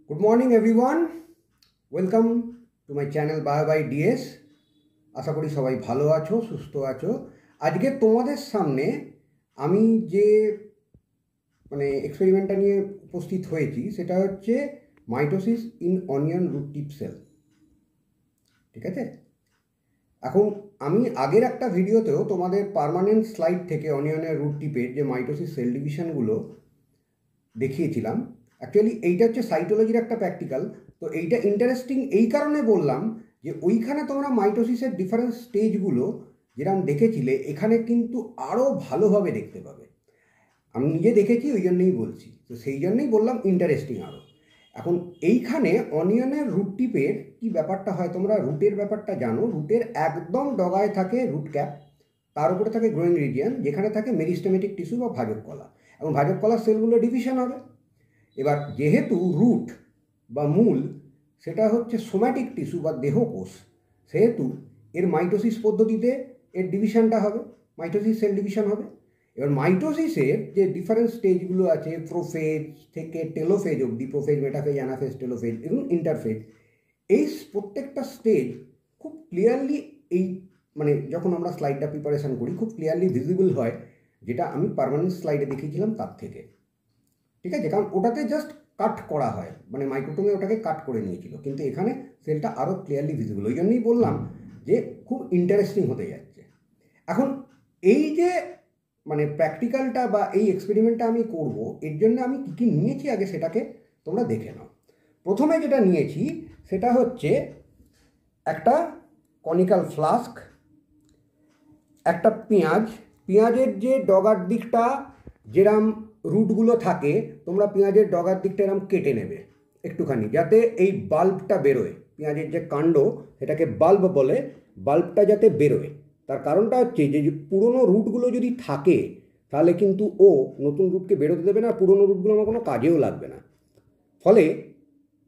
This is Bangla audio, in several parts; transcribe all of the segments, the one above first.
Good morning everyone. Welcome to my channel Bio by DS. আশা করি সবাই ভালো আছো, সুস্থ আছো। আজকে তোমাদের সামনে আমি যে এক্সপেরিমেন্টটা নিয়ে উপস্থিত হয়েছি সেটা হচ্ছে mitosis in onion root tip cell. ঠিক আছে, এখন আমি আগের একটা ভিডিওতেও তোমাদের পার্মানেন্ট স্লাইড থেকে অনিয়নের রুট টিপের যে মাইটোসিস সেল ডিভিশনগুলো দেখিয়েছিলাম। অ্যাকচুয়ালি এইটা হচ্ছে সাইটোলজির একটা প্র্যাকটিক্যাল, তো এইটা ইন্টারেস্টিং এই কারণে বললাম যে ওইখানে তোমরা মাইটোসিসের ডিফারেন্ট স্টেজগুলো যেরকম দেখেছিলে এখানে কিন্তু আরও ভালোভাবে দেখতে পাবে। আমি নিজে দেখেছি, ওই জন্যই বলছি, তো সেই জন্যই বললাম ইন্টারেস্টিং আরও। এখন এইখানে অনিয়নের রুট টিপের কী ব্যাপারটা হয়, তোমরা রুটের ব্যাপারটা জানো। রুটের একদম ডগায় থাকে রুট ক্যাপ, তার উপরে থাকে গ্রোয়িং রিজিয়ন যেখানে থাকে মেরিস্টেমেটিক টিস্যু বা ভাজক কলা, এবং ভাজক কলার সেলগুলো ডিভিশন হবে। এবার যেহেতু রুট বা মূল সেটা হচ্ছে সোম্যাটিক টিস্যু বা দেহকোষ, সেহেতু এর মাইটোসিস পদ্ধতিতে এর ডিভিশনটা হবে, মাইটোসিস সেল ডিভিশন হবে। এবার মাইটোসিসের যে ডিফারেন্ট স্টেজগুলো আছে, প্রোফেজ থেকে টেলোফেজ অবধি, প্রোফেজ, মেটাফেজ, অ্যানাফেজ, টেলোফেজ এবং ইন্টারফেজ, এই প্রত্যেকটা স্টেজ খুব ক্লিয়ারলি এই যখন আমরা স্লাইডটা প্রিপারেশান করি খুব ক্লিয়ারলি ভিজিবল হয়, যেটা আমি পার্মানেন্ট স্লাইডে দেখিয়েছিলাম তার থেকে। ঠিক আছে, কারণ ওটাতে জাস্ট কাট করা হয়, মাইক্রোটোমে ওটাকে কাট করে নিয়েছিল, কিন্তু এখানে সেলটা আরও ক্লিয়ারলি ভিজিবল। ওই জন্যই বললাম যে খুব ইন্টারেস্টিং হতে যাচ্ছে। এখন এই যে প্র্যাকটিক্যালটা বা এই এক্সপেরিমেন্টটা আমি করব, এর জন্য আমি কী কী নিয়েছি আগে সেটাকে তোমরা দেখে নাও। প্রথমে যেটা নিয়েছি সেটা হচ্ছে একটা কনিক্যাল ফ্লাস্ক, একটা পেঁয়াজের যে ডগার দিকটা যেরম রুটগুলো থাকে, তোমরা পেঁয়াজের ডগার দিকটা এরম কেটে নেবে একটুখানি, যাতে এই বাল্বটা বেরোয়। পেঁয়াজের যে কাণ্ড সেটাকে বাল্ব বলে, বাল্বটা যাতে বেরোয়। তার কারণটা হচ্ছে যে পুরনো রুটগুলো যদি থাকে তাহলে কিন্তু ও নতুন রুটকে বেরোতে দেবে না, পুরনো রুটগুলো আমার কোনো কাজেও লাগবে না। ফলে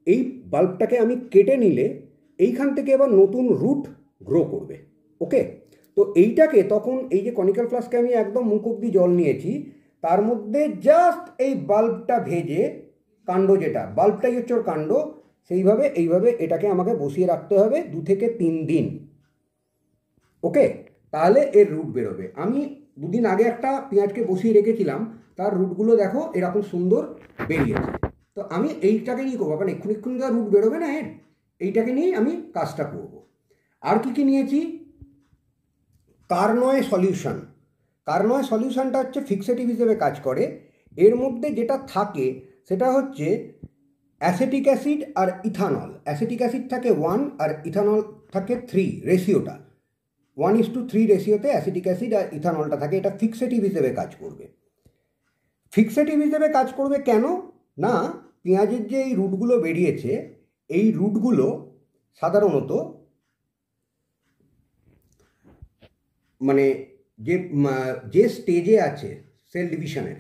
এই বাল্বটাকে আমি কেটে নিলে এইখান থেকে এবার নতুন রুট গ্রো করবে। ওকে, তো এইটাকে তখন এই যে কনিক্যাল ফ্লাস্কে আমি একদম মুখ অব্দি জল নিয়েছি, তার মধ্যে জাস্ট এই বাল্বটা ভেজে, কাণ্ড যেটা, বাল্বটাই হচ্ছে ওর কাণ্ড, সেইভাবে এইভাবে এটাকে আমাকে বসিয়ে রাখতে হবে 2 থেকে 3 দিন। ওকে, তাহলে এর রুট বেরোবে। আমি 2 দিন আগে একটা পেঁয়াজকে বসিয়ে রেখেছিলাম, তার রুটগুলো দেখো এরকম সুন্দর বেরিয়েছে। তো আমি এইটাকে নিয়ে করবো, কারণ এক্ষুনি তার রুট বেরোবে না, এইটাকে নিয়েই আমি কাজটা করব। আর কি নিয়েছি, কার্নয় সলিউশন। কার্নয় সলিউশনটা হচ্ছে ফিক্সেটিভ হিসেবে কাজ করে। এর মধ্যে যেটা থাকে সেটা হচ্ছে অ্যাসিটিক অ্যাসিড আর ইথানল। অ্যাসিটিক অ্যাসিড থাকে 1 আর ইথানল থাকে 3, রেশিওটা 1:3 রেশিওতে অ্যাসিটিক অ্যাসিড আর ইথানলটা থাকে। এটা ফিক্সেটিভ হিসেবে কাজ করবে। ফিক্সেটিভ হিসেবে কাজ করবে কেন না, পেঁয়াজের যে এই রুটগুলো বেরিয়েছে, এই রুটগুলো সাধারণত যে স্টেজে আছে সেল ডিভিশনের,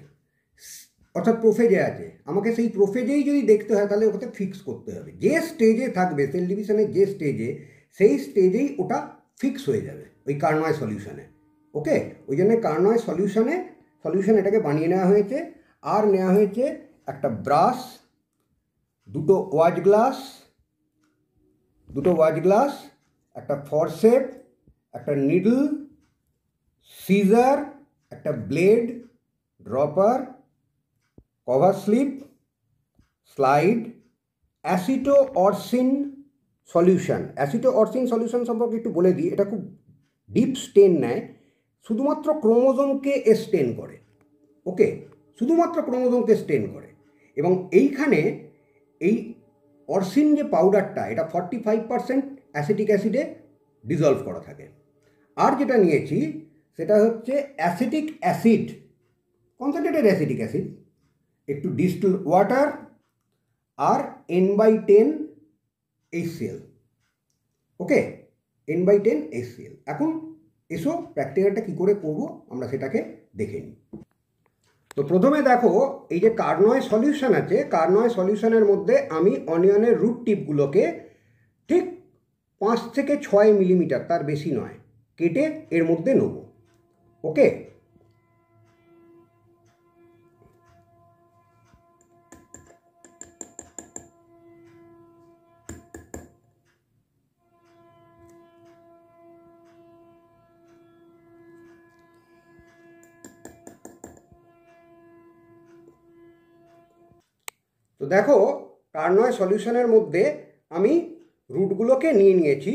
অর্থাৎ প্রোফেজে আছে, আমাকে সেই প্রোফেজেই যদি দেখতে হয় তাহলে ওকে ফিক্স করতে হবে। যে স্টেজে থাকবে সেল ডিভিশনের, যে স্টেজে, সেই স্টেজেই ওটা ফিক্স হয়ে যাবে ওই কার্নয় সলিউশনে। ওকে, ওই জন্য কার্নয় সলিউশন এটাকে বানিয়ে নেওয়া হয়েছে। আর নেওয়া হয়েছে একটা ব্রাশ, দুটো ওয়াচ গ্লাস, একটা ফরসেপ, একটা নিডল, সিজার, একটা blade, dropper, cover slip, slide, acetoorcein solution. Acetoorcein solution সম্পর্কে একটু বলে দিই। এটা খুব ডিপ স্টেন নেয়, শুধুমাত্র ক্রোমোজোমকে স্টেন করে। ওকে, শুধুমাত্র ক্রোমোজোমকে স্টেন করে। এবং এইখানে এই অরসিন যে পাউডারটা, এটা 45% অ্যাসিটিক অ্যাসিডে ডিজলভ করা থাকে। আর যেটা নিয়েছি সেটা হচ্ছে acetic acid, concentrated acetic acid, একটু ডিস্টিল ওয়াটার আর N/10 HCl। ওকে, N/10 HCl। এখন এসো প্র্যাকটিক্যালটা কী করে করবো আমরা সেটাকে দেখে নিই। তো প্রথমে দেখো, এই যে কার্নয় সলিউশন আছে, কার্নয় সলিউশনের মধ্যে আমি অনিয়নের রুট টিপগুলোকে ঠিক 5 থেকে 6 মিলিমিটার, তার বেশি নয়, কেটে এর মধ্যে নেব। ওকে, দেখো কার্নয় সলিউশনের মধ্যে আমি রুটগুলোকে নিয়ে নিয়েছি।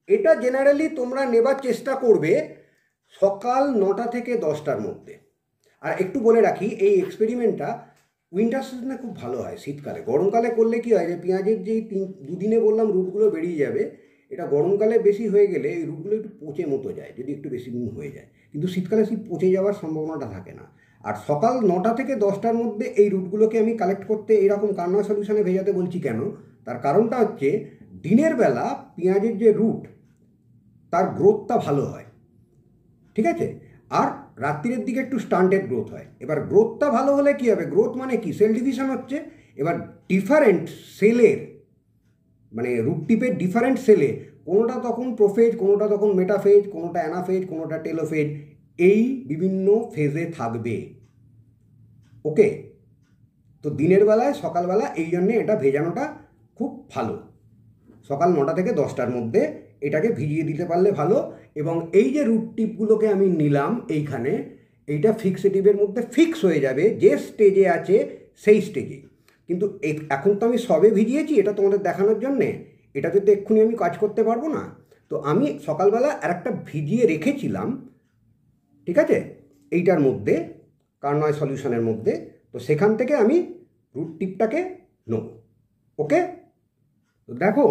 এটা জেনারেলি তোমরা নেবার চেষ্টা করবে সকাল 9টা থেকে 10টার মধ্যে। আর একটু বলে রাখি, এই এক্সপেরিমেন্টটা উইন্টার সিজনে খুব ভালো হয়, শীতকালে। গরমকালে করলে কি হয় যে পেঁয়াজের যেই দুদিনে বললাম রুটগুলো বেরিয়ে যাবে, এটা গরমকালে বেশি হয়ে গেলে এই রুটগুলো একটু পচে মতো যায় যদি একটু বেশি দিন হয়ে যায়, কিন্তু শীতকালে সেই পচে যাওয়ার সম্ভাবনাটা থাকে না। আর সকাল 9টা থেকে 10টার মধ্যে এই রুটগুলোকে আমি কালেক্ট করতে এরকম কার্নয় সলিউশনে ভেজাতে বলছি কেন, তার কারণটা হচ্ছে দিনের বেলা পেঁয়াজের যে রুট তার গ্রোথটা ভালো হয়, ঠিক আছে, আর রাত্রির দিকে একটু স্টান্টেড গ্রোথ হয়। এবার গ্রোথটা ভালো হলে কি হবে, গ্রোথ মানে কি, সেল ডিভিশন হচ্ছে। এবার ডিফারেন্ট সেলের মানে রুট টিপের ডিফারেন্ট সেলে কোনোটা তখন প্রোফেজ, কোনোটা তখন মেটাফেজ, কোনোটা অ্যানাফেজ, কোনোটা টেলোফেজ, এই বিভিন্ন ফেজে থাকবে। ওকে, তো দিনের বেলায় সকালবেলা এই জন্যে এটা ভেজানোটা খুব ভালো। সকাল 9টা থেকে 10টার মধ্যে এটাকে ভিজিয়ে দিতে পারলে ভালো। এবং এই যে রুট টিপগুলোকে আমি নিলাম এইখানে, এইটা ফিক্সেটিভের মধ্যে ফিক্স হয়ে যাবে যে স্টেজে আছে সেই স্টেজে। কিন্তু এখন তো আমি সবে ভিজিয়েছি, এটা তোমাদের দেখানোর জন্যে, এটাতে তো এক্ষুনি আমি কাজ করতে পারবো না। তো আমি সকালবেলা আর একটা ভিজিয়ে রেখেছিলাম, ঠিক আছে, এইটার মধ্যে কার্নয় সলিউশনের মধ্যে। তো সেখান থেকে আমি রুট টিপটাকে নেব। ওকে, তো দেখো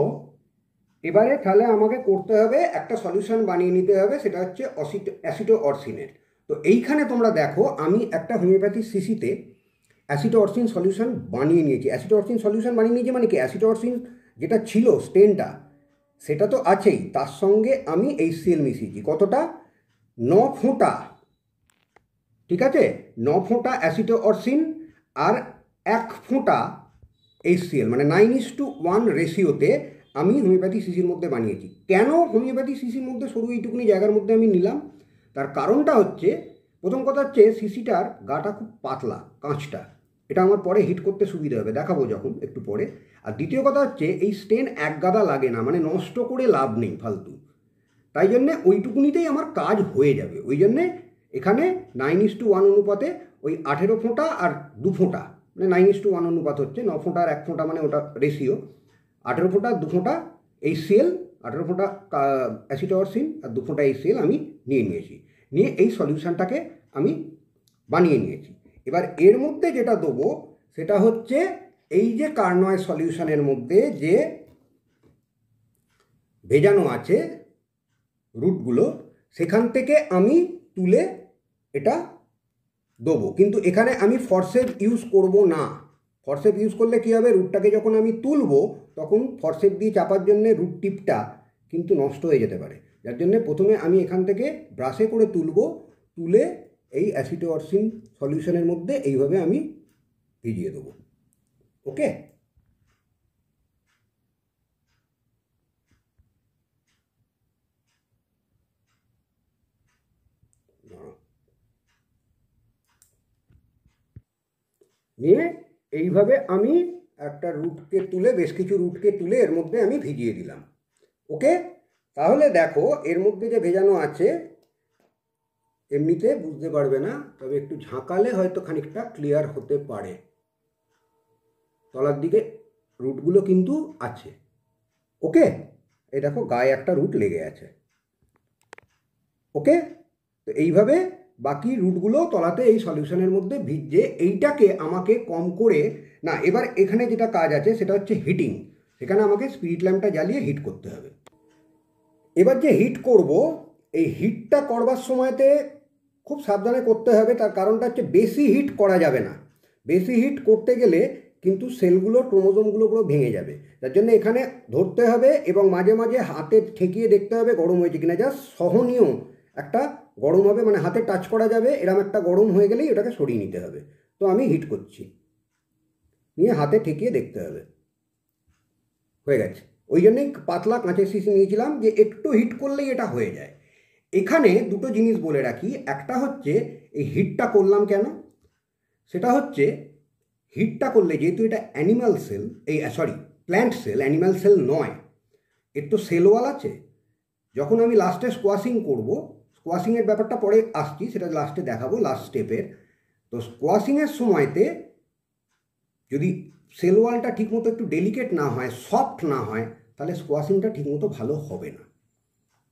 এবারে তাহলে আমাকে করতে হবে একটা সলিউশন বানিয়ে নিতে হবে, সেটা হচ্ছে অ্যাসিটো অরসিনের। তো এইখানে তোমরা দেখো আমি একটা হোমিওপ্যাথি সিসিতে অ্যাসিটো অরসিন সলিউশন বানিয়ে নিয়েছি। অ্যাসিটো অরসিন সলিউশন বানিয়ে নিয়েছি মানে কি, অ্যাসিটো অরসিন যেটা ছিল স্টেনটা সেটা তো আছেই, তার সঙ্গে আমি HCl মিশিয়েছি। কতটা, 9 ফোঁটা, ঠিক আছে, 9 ফোঁটা অ্যাসিটো অরসিন আর 1 ফোঁটা HCl, মানে 9:1 রেশিওতে আমি হোমিওপ্যাথি সিসির মধ্যে বানিয়েছি। কেন হোমিওপ্যাথি সিসির মধ্যে সরু এইটুকুনি জায়গার মধ্যে আমি নিলাম, তার কারণটা হচ্ছে, প্রথম কথা হচ্ছে সিসিটার গাটা খুব পাতলা, কাঁচটা, এটা আমার পরে হিট করতে সুবিধা হবে, দেখাবো যখন একটু পরে। আর দ্বিতীয় কথা হচ্ছে এই স্টেন এক গাদা লাগে না, মানে নষ্ট করে লাভ নেই ফালতু, তাই জন্যে ওইটুকুনিতেই আমার কাজ হয়ে যাবে। ওই জন্যে এখানে 9:1 অনুপাতে ওই 18 ফোঁটা আর 2 ফোঁটা, মানে 9:1 অনুপাত হচ্ছে, 9 ফোঁটা আর 1 ফোঁটা, মানে ওটা রেশিও। 18 ফোঁটা 2 ফোঁটা HCl, 18 ফোঁটা অ্যাসিটো অরসিন আর 2 ফোঁটা HCl আমি নিয়েছি। নিয়ে এই সলিউশনটাকে আমি বানিয়ে নিয়েছি। এবার এর মধ্যে যেটা দেবো সেটা হচ্ছে এই যে কার্নয় সলিউশনের মধ্যে যে ভেজানো আছে রুটগুলো, সেখান থেকে আমি তুলে এটা দেবো। কিন্তু এখানে আমি ফরসেপ ইউজ করব না। ফরসেপ ইউজ করলে কী হবে, রুটটাকে যখন আমি তুলবো তখন ফরসেপ দিয়ে চাপার জন্যে রুট টিপটা কিন্তু নষ্ট হয়ে যেতে পারে। যার জন্যে প্রথমে আমি এখান থেকে ব্রাশে করে তুলে এই অ্যাসিটো অরসিন সলিউশনের মধ্যে এইভাবে আমি ভিজিয়ে দেবো। ওকে, নিয়ে এইভাবে আমি একটা রুটকে তুলে, বেশ কিছু রুটকে তুলে এর মধ্যে আমি ভিজিয়ে দিলাম। ওকে, তাহলে দেখো এর মধ্যে যে ভেজানো আছে এমনিতে বুঝতে পারবে না, তবে একটু ঝাঁকালে হয়তো খানিকটা ক্লিয়ার হতে পারে। তলার দিকে রুটগুলো কিন্তু আছে। ওকে, এই দেখো গায়ে একটা রুট লেগে আছে। ওকে, তো এইভাবে বাকি রুটগুলো তলাতে এই সলিউশনের মধ্যে ভিজে, এইটাকে আমাকে কম করে না, এবার এখানে যেটা কাজ আছে সেটা হচ্ছে হিটিং। সেখানে আমাকে স্পিরিট ল্যাম্পটা জ্বালিয়ে হিট করতে হবে। এবার যে হিট করব, এই হিটটা করবার সময়তে খুব সাবধানে করতে হবে। তার কারণটা হচ্ছে বেশি হিট করা যাবে না। বেশি হিট করতে গেলে কিন্তু সেলগুলো, ক্রোমোজোমগুলো পুরো ভেঙে যাবে। তার জন্য এখানে ধরতে হবে এবং মাঝে মাঝে হাতে ঠেকিয়ে দেখতে হবে গরম হয়েছে কিনা। যা সহনীয় একটা গরম হবে, মানে হাতে টাচ করা যাবে, এরকম একটা গরম হয়ে গেলেই ওটাকে সরিয়ে নিতে হবে। তো আমি হিট করছি, নিয়ে হাতে ঠেকিয়ে দেখতে হবে হয়ে গেছে। ওই জন্যই পাতলা কাঁচের শিশি নিয়েছিলাম, যে একটু হিট করলেই এটা হয়ে যায়। এখানে দুটো জিনিস বলে রাখি। একটা হচ্ছে এই হিটটা করলাম কেন, সেটা হচ্ছে হিটটা করলে যেহেতু এটা animal cell, plant cell, animal cell নয়, এর তো সেল ওয়াল আছে। যখন আমি লাস্টে স্কোয়াশিং করব, স্কোয়াশিংয়ের ব্যাপারটা পরে আসছি, সেটা লাস্টে দেখাবো, লাস্ট স্টেপের। তো স্কোয়াশিংয়ের সময়তে যদি সেল ওয়ালটা ঠিকমতো একটু ডেলিকেট না হয়, সফট না হয়, তাহলে স্কোয়াশিংটা ঠিকমতো ভালো হবে না।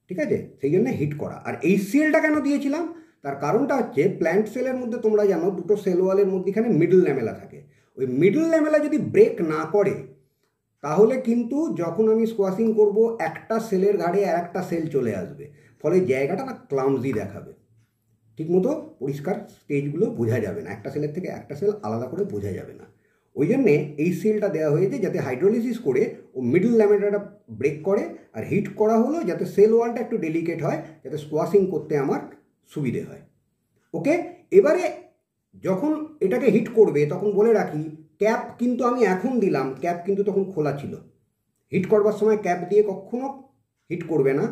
ঠিক আছে, সেই জন্য হিট করা। আর এই সেলটা কেন দিয়েছিলাম, তার কারণটা হচ্ছে প্ল্যান্ট সেলের মধ্যে তোমরা জানো দুটো সেল ওয়ালের মধ্যেখানে মিডল ল্যামেলা থাকে। ওই মিডল ল্যামেলা যদি ব্রেক না করে তাহলে কিন্তু যখন আমি স্কোয়াশিং করব একটা সেলের ঘাড়ে আর একটা সেল চলে আসবে, ফলে জায়গাটা না ক্লামজি দেখাবে, ঠিকমতো পরিষ্কার স্টেজগুলো বোঝা যাবে না, একটা সেলের থেকে একটা সেল আলাদা করে বোঝা যাবে না। ওই জন্যে এই সেলটা দেওয়া হয়েছে যাতে হাইড্রোলিসিস করে ও মিডল ল্যামেলাটা ব্রেক করে, আর হিট করা হলো যাতে সেল ওয়ালটা একটু ডেলিকেট হয়, যাতে স্কোয়াশিং করতে আমার সুবিধে হয়। ওকে, এবারে যখন এটাকে হিট করবে তখন বলে রাখি ক্যাপ কিন্তু আমি এখন দিলাম, ক্যাপ কিন্তু তখন খোলা ছিল। হিট করবার সময় ক্যাপ দিয়ে কখনো হিট করবে না।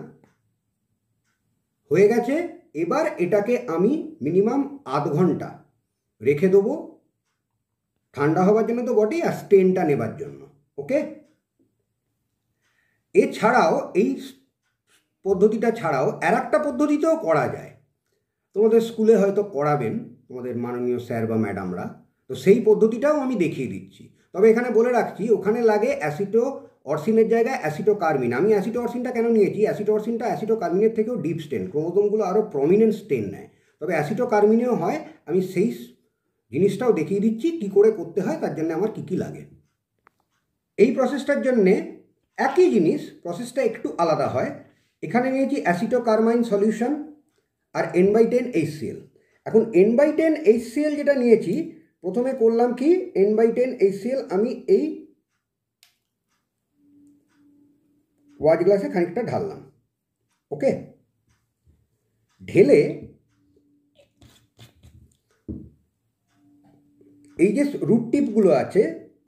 হয়ে গেছে, এবার এটাকে আমি মিনিমাম আধ ঘন্টা রেখে দেবো ঠান্ডা হওয়ার জন্য তো বটেই, আর স্টেনটা নেবার জন্য। ওকে, এছাড়াও এই পদ্ধতিটা ছাড়াও আর একটা পদ্ধতিতেও করা যায়, তোমাদের স্কুলে হয়তো করাবেন তোমাদের মাননীয় স্যার বা ম্যাডামরা, তো সেই পদ্ধতিটাও আমি দেখিয়ে দিচ্ছি। তবে এখানে বলে রাখছি ওখানে লাগে অ্যাসিটো অরসিনের জায়গায় অ্যাসিটো কার্মিন। আমি অ্যাসিটো অরসিনটা কেন নিয়েছি, অ্যাসিটো অরসিনটা অ্যাসিটো কার্মিনের থেকেও ডিপ স্টেন, ক্রোমোজোমগুলো আরও প্রমিনেন্ট স্টেন নেয়, তবে অ্যাসিটো কার্মিনেও হয়। আমি সেই জিনিসটাও দেখিয়ে দিচ্ছি কী করে করতে হয়, তার জন্য আমার কী কী লাগে। এই প্রসেসটার জন্যে একই জিনিস, প্রসেসটা একটু আলাদা হয়। এখানে নিয়েছি অ্যাসিটো কার্মাইন সলিউশন আর N/10 HCl। এখন N/10 HCl যেটা নিয়েছি, প্রথমে করলাম কি, N/10 HCl আমি এই ওয়াচ গ্লাসে খানিকটা ঢাললাম। ওকে, ঢেলে এই যে রুট টিপগুলো আছে,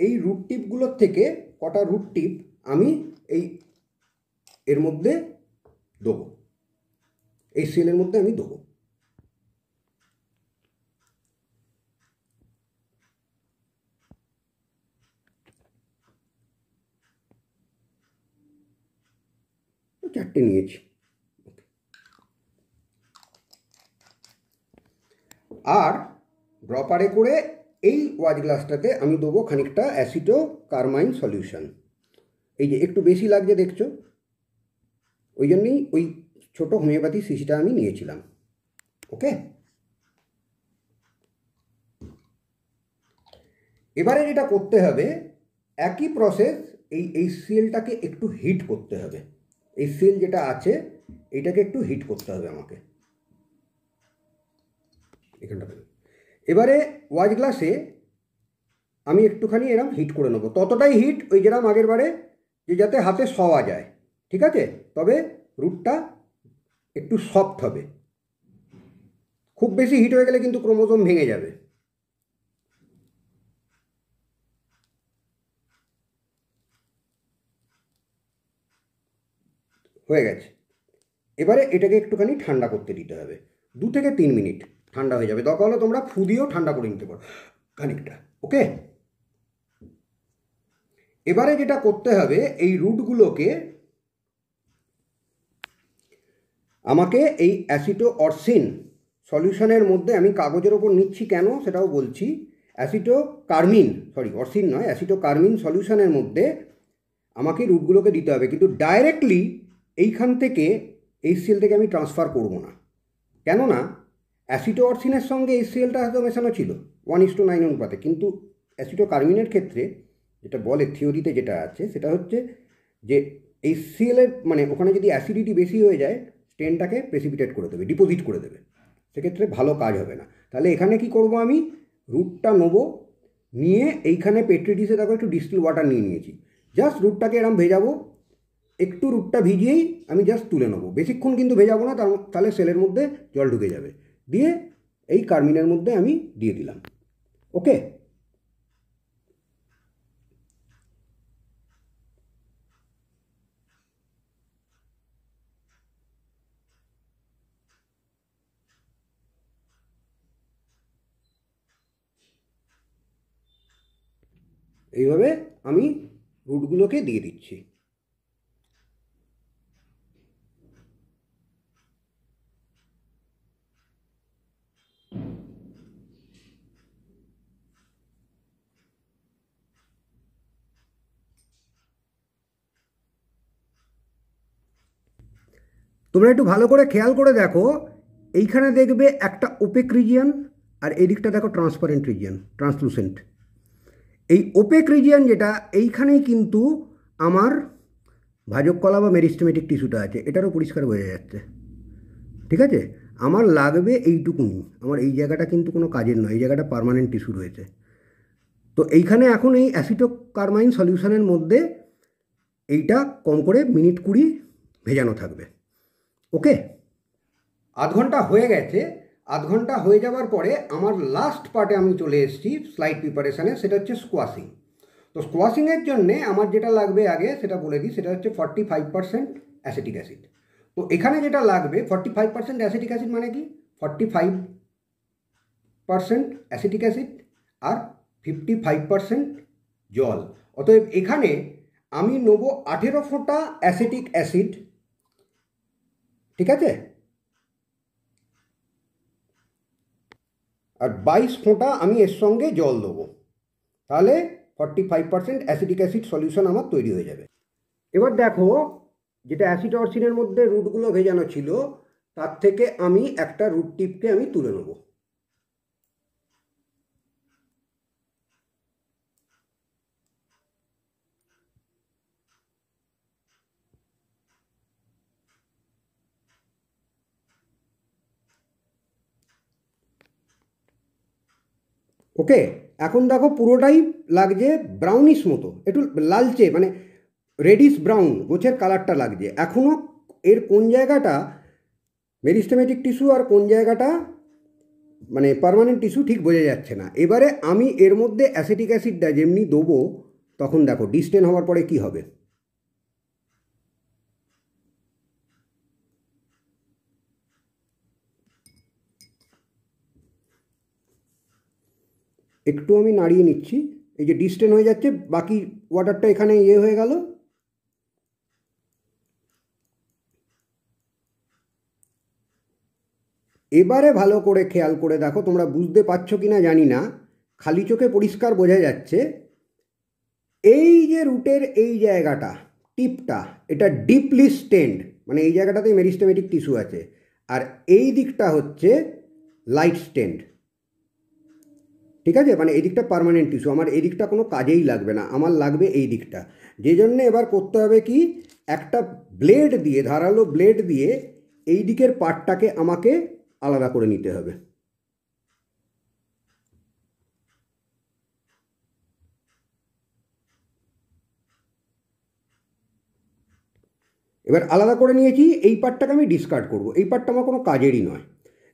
এই রুট টিপগুলোর থেকে কটা রুট টিপ আমি এই এর মধ্যে দেবো, এই সেলের মধ্যে আমি দেবো। চারটে নিয়েছি। আর ড্রপারে করে এই ওয়াচ গ্লাসটাতে আমি দেবো খানিকটা অ্যাসিটো কার্মাইন সলিউশন। এই যে একটু বেশি লাগছে দেখছো, ওই জন্যই ওই ছোটো হোমিওপ্যাথি শিশিটা আমি নিয়েছিলাম। ওকে, এবারে যেটা করতে হবে একই প্রসেস, এই সেলটাকে একটু হিট করতে হবে। এই সেল যেটা আছে এইটাকে একটু হিট করতে হবে আমাকে এখানটাতে। এবারে ওয়াচ গ্লাসে আমি একটুখানি এরম হিট করে নেবো, ততটাই হিট ওই যেরকম আগের বারে, যে যাতে হাতে শোয়া যায়। ঠিক আছে, তবে রুটটা একটু সফট হবে, খুব বেশি হিট হয়ে গেলে কিন্তু ক্রোমোজোম ভেঙে যাবে। হয়ে গেছে, এবারে এটাকে একটুখানি ঠান্ডা করতে দিতে হবে, 2 থেকে 3 মিনিট ঠান্ডা হয়ে যাবে। দরকার হলে তোমরা ফু দিয়েও ঠান্ডা করে নিতে পারো খানিকটা। ওকে, এবারে যেটা করতে হবে এই রুটগুলোকে আমাকে এই অ্যাসিটো অরসিন সলিউশনের মধ্যে, আমি কাগজের ওপর নিচ্ছি কেন সেটাও বলছি, অ্যাসিটো কার্মিন, সরি অরসিন নয়, অ্যাসিটো কার্মিন সলিউশনের মধ্যে আমাকে রুটগুলোকে দিতে হবে, কিন্তু ডাইরেক্টলি এইখান থেকে এই সেল থেকে আমি ট্রান্সফার করব না। কেননা অ্যাসিটো অরসিনের সঙ্গে এই সেলটা হয়তো মেশানো ছিল 1:9 অনুপাতে, কিন্তু অ্যাসিটো কার্মিনের ক্ষেত্রে যেটা বলে থিওরিতে যেটা আছে সেটা হচ্ছে যে এই সেলের মানে ওখানে যদি অ্যাসিডিটি বেশি হয়ে যায় স্টেনটাকে প্রেসিপিটেট করে দেবে, ডিপোজিট করে দেবে, সেক্ষেত্রে ভালো কাজ হবে না। তাহলে এখানে কি করব, আমি রুটটা নেবো, নিয়ে এইখানে পেট্রি ডিশে দেখো একটু ডিস্টিল ওয়াটার নিয়ে নিয়েছি, জাস্ট রুটটাকে এরম ভেজাবো, একটু রুটটা ভিজিয়েই আমি জাস্ট তুলে নেবো, বেশিক্ষণ কিন্তু ভেজাবো না, তাহলে সেলের মধ্যে জল ঢুকে যাবে। দিয়ে এই কার্মিনের মধ্যে আমি দিয়ে দিলাম। ওকে, এইভাবে আমি রুটগুলোকে দিয়ে দিচ্ছি। তোমরা একটু ভালো করে খেয়াল করে দেখো, এইখানে দেখবে একটা ওপেক রিজিয়ন আর এই দিকটা দেখো ট্রান্সপারেন্ট রিজিয়ন, ট্রান্সলুসেন্ট। এই ওপেক রিজিয়ন যেটা, এইখানেই কিন্তু আমার ভাজক কলা বা মেরিস্টেমেটিক টিস্যুটা আছে, এটারও পরিষ্কার বোঝা যাচ্ছে। ঠিক আছে, আমার লাগবে এইটুকুনি, আমার এই জায়গাটা কিন্তু কোনো কাজের নয়, এই জায়গাটা পার্মানেন্ট টিস্যু রয়েছে। তো এইখানে এখন এই অ্যাসিটোকার্মাইন সলিউশনের মধ্যে এইটা কম করে মিনিট 20 ভেজানো থাকবে। ওকে, আধ ঘন্টা হয়ে গেছে। আধ ঘন্টা হয়ে যাওয়ার পরে আমার লাস্ট পার্টে আমি চলে এসেছি স্লাইড প্রিপারেশানে, সেটা হচ্ছে স্কোয়াশিং। তো স্কোয়াশিংয়ের জন্যে আমার যেটা লাগবে আগে সেটা বলে দিই, সেটা হচ্ছে 45% অ্যাসিটিক অ্যাসিড। তো এখানে যেটা লাগবে 45% অ্যাসিটিক অ্যাসিড মানে কি, 45% অ্যাসিটিক অ্যাসিড আর 55% জল। অতএব এখানে আমি নেব 18 ফোঁটা অ্যাসিটিক অ্যাসিড। ঠিক আছে, আর 22 ফোঁটা আমি এর সঙ্গে জল দেবো, তাহলে 45% অ্যাসিটিক অ্যাসিড সলিউশন আমার তৈরি হয়ে যাবে। এবার দেখো, যেটা অ্যাসিড অরসিনের মধ্যে রুটগুলো ভেজানো ছিল, তার থেকে আমি একটা রুট টিপকে আমি তুলে নেব। ওকে, এখন দেখো পুরোটাই লাগছে ব্রাউনিশ মতো, একটু লালচে মানে রেডিশ ব্রাউন গোছের কালারটা লাগছে। এখনও এর কোন জায়গাটা মেরিস্টেমেটিক টিস্যু আর কোন জায়গাটা মানে পার্মানেন্ট টিস্যু ঠিক বোঝা যাচ্ছে না। এবারে আমি এর মধ্যে অ্যাসিটিক অ্যাসিডটা যেমনি দেবো, তখন দেখো ডিস্টেন হওয়ার পরে কি হবে। একটু আমি নাড়িয়ে নিচ্ছি, এই যে ডিস্টেন হয়ে যাচ্ছে, বাকি ওয়াটারটা এখানে হয়ে গেল। এবারে ভালো করে খেয়াল করে দেখো, তোমরা বুঝতে পারছো কি না জানি না, খালি চোখে পরিষ্কার বোঝা যাচ্ছে এই যে রুটের এই জায়গাটা টিপটা, এটা ডিপলি স্টেন্ড, মানে এই জায়গাটাতে মেরিস্টেমেটিক টিস্যু আছে, আর এই দিকটা হচ্ছে লাইট স্টেন্ড। ঠিক আছে, মানে এই দিকটা পার্মানেন্ট টিস্যু, আমার এই দিকটা কোনো কাজেই লাগবে না, আমার লাগবে এই দিকটা। যে জন্য এবার করতে হবে কি, একটা ব্লেড দিয়ে, ধারালো ব্লেড দিয়ে এই দিকের পার্টটাকে আমাকে আলাদা করে নিতে হবে। এবার আলাদা করে নিয়েছি, এই পার্টটাকে আমি ডিসকার্ড করব, এই পার্টটা আমার কোনো কাজেরই নয়।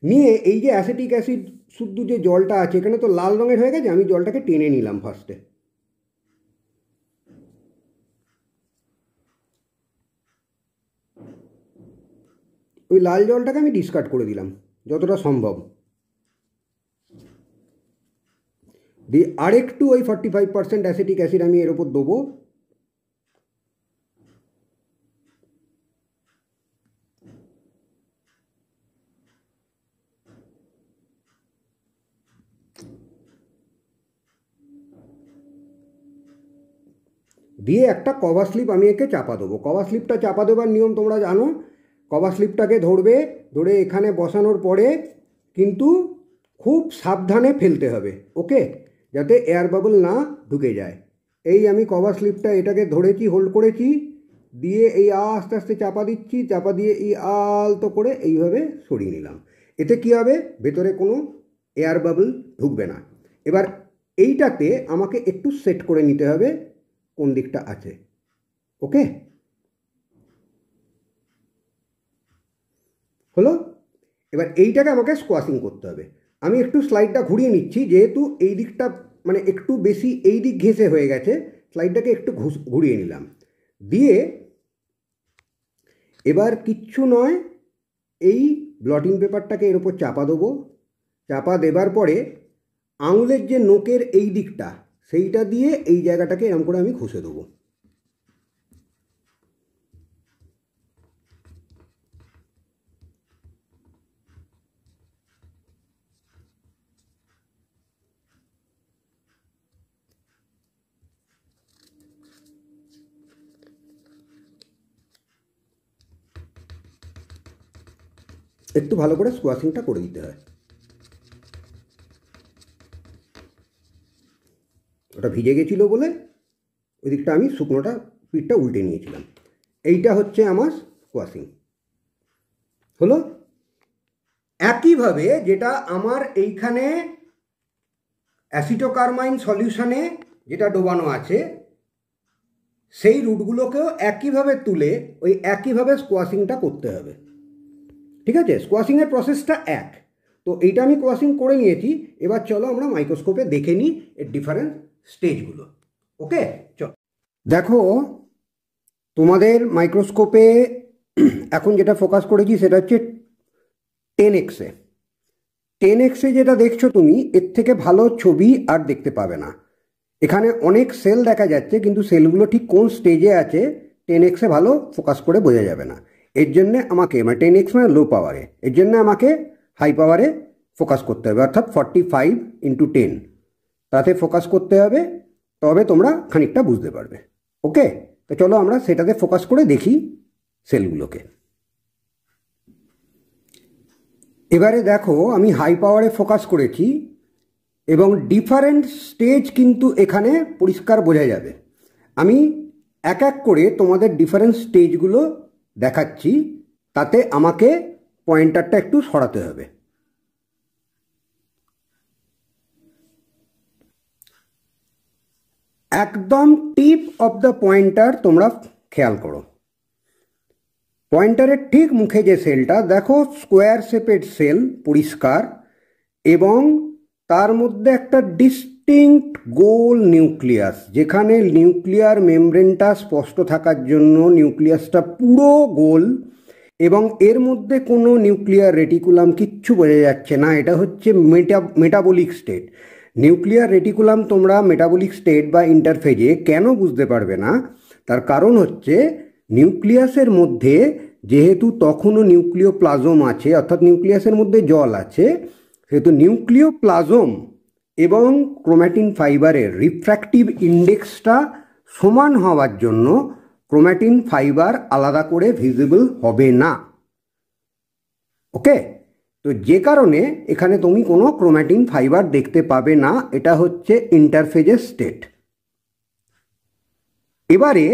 নিয়ে এই যে অ্যাসিটিক অ্যাসিড শুদ্ধ যে জলটা আছে, এখানে তো লাল রঙের হয়ে গেছে, আমি জলটাকে টেনে নিলাম ফার্স্টে। ওই লাল জলটাকে আমি ডিসকার্ড করে দিলাম যতটা সম্ভব। দিয়ে আরেকটু ওই 45% অ্যাসিটিক অ্যাসিড আমি এর ওপর দেবো। দিয়ে একটা কভার স্লিপ আমি একে চাপা দেবো। কভার স্লিপটা চাপা দেবার নিয়ম তোমরা জানো, কভার স্লিপটাকে ধরবে, ধরে এখানে বসানোর পরে কিন্তু খুব সাবধানে ফেলতে হবে, ওকে, যাতে এয়ার বাবল না ঢুকে যায়। এই আমি কভার স্লিপটা এটাকে ধরেছি, হোল্ড করেছি, দিয়ে এই আস্তে আস্তে চাপা দিচ্ছি, চাপা দিয়ে এই আলতো করে এইভাবে সরিয়ে নিলাম। এতে কি হবে, ভেতরে কোনো এয়ার বাবল ঢুকবে না। এবার এইটাতে আমাকে একটু সেট করে নিতে হবে কোন দিকটা আছে। ওকে, হলো। এবার এইটাকে আমাকে স্কোয়াশিং করতে হবে। আমি একটু স্লাইডটা ঘুরিয়ে নিচ্ছি, যেহেতু এই দিকটা মানে একটু বেশি এই দিক ঘেঁষে হয়ে গেছে, স্লাইডটাকে একটু ঘুরিয়ে নিলাম। দিয়ে এবার কিচ্ছু নয়, এই ব্লটিং পেপারটাকে এর ওপর চাপা দেবো। চাপা দেবার পরে আঙুলের যে নোকের এই দিকটা, সেইটা দিয়ে এই জায়গাটাকে এরকম করে আমি ঘষে দেবো। একটু ভালো করে স্কোয়াশিংটা করে দিতে হয়। ওটা ভিজে গেছিলো বলে ওই দিকটা আমি শুকনোটা পিঠটা উল্টে নিয়েছিলাম। এইটা হচ্ছে আমার স্কোয়াশিং হলো। একইভাবে যেটা আমার এইখানে অ্যাসিটোকার্মাইন সলিউশনে যেটা ডোবানো আছে সেই রুটগুলোকেও একইভাবে তুলে ওই একইভাবে স্কোয়াশিংটা করতে হবে। ঠিক আছে, স্কোয়াশিংয়ের প্রসেসটা এক। তো এইটা আমি স্কোয়াশিং করে নিয়েছি। এবার চলো আমরা মাইক্রোস্কোপে দেখে নিই এর ডিফারেন্ট স্টেজগুলো। ওকে, চলো দেখো তোমাদের মাইক্রোস্কোপে এখন যেটা ফোকাস করেছি সেটা হচ্ছে 10x-এ। 10x-এ যেটা দেখছো তুমি, এর থেকে ভালো ছবি আর দেখতে পাবে না। এখানে অনেক সেল দেখা যাচ্ছে, কিন্তু সেলগুলো ঠিক কোন স্টেজে আছে 10x-এ ভালো ফোকাস করে বোঝা যাবে না। এর জন্যে আমাকে, মানে 10x মানে লো পাওয়ারে, এর জন্য আমাকে হাই পাওয়ারে ফোকাস করতে হবে, অর্থাৎ 45x10 তাতে ফোকাস করতে হবে, তবে তোমরা খানিকটা বুঝতে পারবে। ওকে, তো চলো আমরা সেটাতে ফোকাস করে দেখি সেলগুলোকে। এবারে দেখো আমি হাই পাওয়ারে ফোকাস করেছি এবং ডিফারেন্ট স্টেজ কিন্তু এখানে পরিষ্কার বোঝা যাবে। আমি এক এক করে তোমাদের ডিফারেন্ট স্টেজগুলো দেখাচ্ছি, তাতে আমাকে পয়েন্টারটা একটু সরাতে হবে। একদম টিপ অফ দ্য পয়েন্টার তোমরা খেয়াল করো। পয়েন্টারের ঠিক মুখে যে সেলটা দেখো, স্কোয়ার শেপের সেল পরিষ্কার, এবং তার মধ্যে একটা ডিস্টিংক্ট গোল নিউক্লিয়াস, যেখানে নিউক্লিয়ার মেমব্রেনটা স্পষ্ট থাকার জন্য নিউক্লিয়াসটা পুরো গোল, এবং এর মধ্যে কোনো নিউক্লিয়ার রেটিকুলাম কিচ্ছু বোঝা যাচ্ছে না। এটা হচ্ছে মেটাবলিক স্টেট। নিউক্লিয়ার রেটিকুলাম তোমরা মেটাবলিক স্টেট বা ইন্টারফেজে কেন বুঝতে পারবে না, তার কারণ হচ্ছে নিউক্লিয়াসের মধ্যে যেহেতু তখনও নিউক্লিওপ্লাজম আছে, অর্থাৎ নিউক্লিয়াসের মধ্যে জল আছে, সেহেতু নিউক্লিওপ্লাজম এবং ক্রোম্যাটিন ফাইবারের রিফ্র্যাক্টিভ ইন্ডেক্সটা সমান হওয়ার জন্য ক্রোম্যাটিন ফাইবার আলাদা করে ভিজিবল হবে না। ওকে, তো যে কারণে এখানে তুমি কোনো ক্রোম্যাটিন ফাইবার দেখতে পাবে না। এটা হচ্ছে ইন্টারফেজের স্টেট। এবারে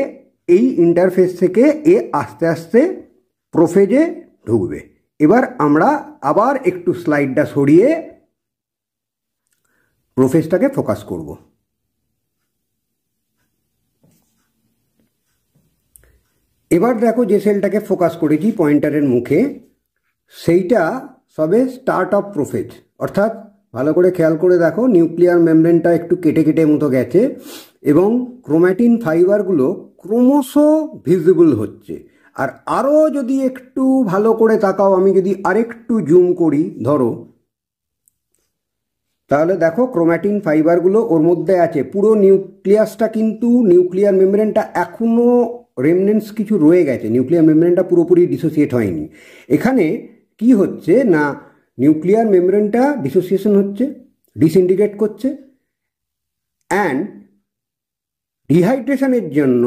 এই ইন্টারফেস থেকে এ আস্তে আস্তে প্রোফেজে ঢুকবে। এবার আমরা আবার একটু স্লাইডটা সরিয়ে প্রোফেজটাকে ফোকাস করব। এবার দেখো যে সেলটাকে ফোকাস করেছি পয়েন্টারের মুখে, সেইটা সবে স্টার্ট অফ প্রোফেজ, অর্থাৎ ভালো করে খেয়াল করে দেখো নিউক্লিয়ার মেমব্রেনটা একটু কেটে কেটে মতো গেছে এবং ক্রোম্যাটিন ফাইবারগুলো ক্রমশ ভিজিবল হচ্ছে। আর আরও যদি একটু ভালো করে তাকাও, আমি যদি আরেকটু জুম করি ধরো, তাহলে দেখো ক্রোম্যাটিন ফাইবারগুলো ওর মধ্যে আছে। পুরো নিউক্লিয়াসটা কিন্তু, নিউক্লিয়ার মেমব্রেনটা এখনও রেমনেন্টস কিছু রয়ে গেছে, নিউক্লিয়ার মেমব্রেনটা পুরোপুরি ডিসোসিয়েট হয়নি। এখানে কি হচ্ছে না, নিউক্লিয়ার মেমব্রেনটা ডিসোসিয়েশন হচ্ছে, ডিসইন্টিগ্রেট করছে, অ্যান্ড ডিহাইড্রেশনের জন্য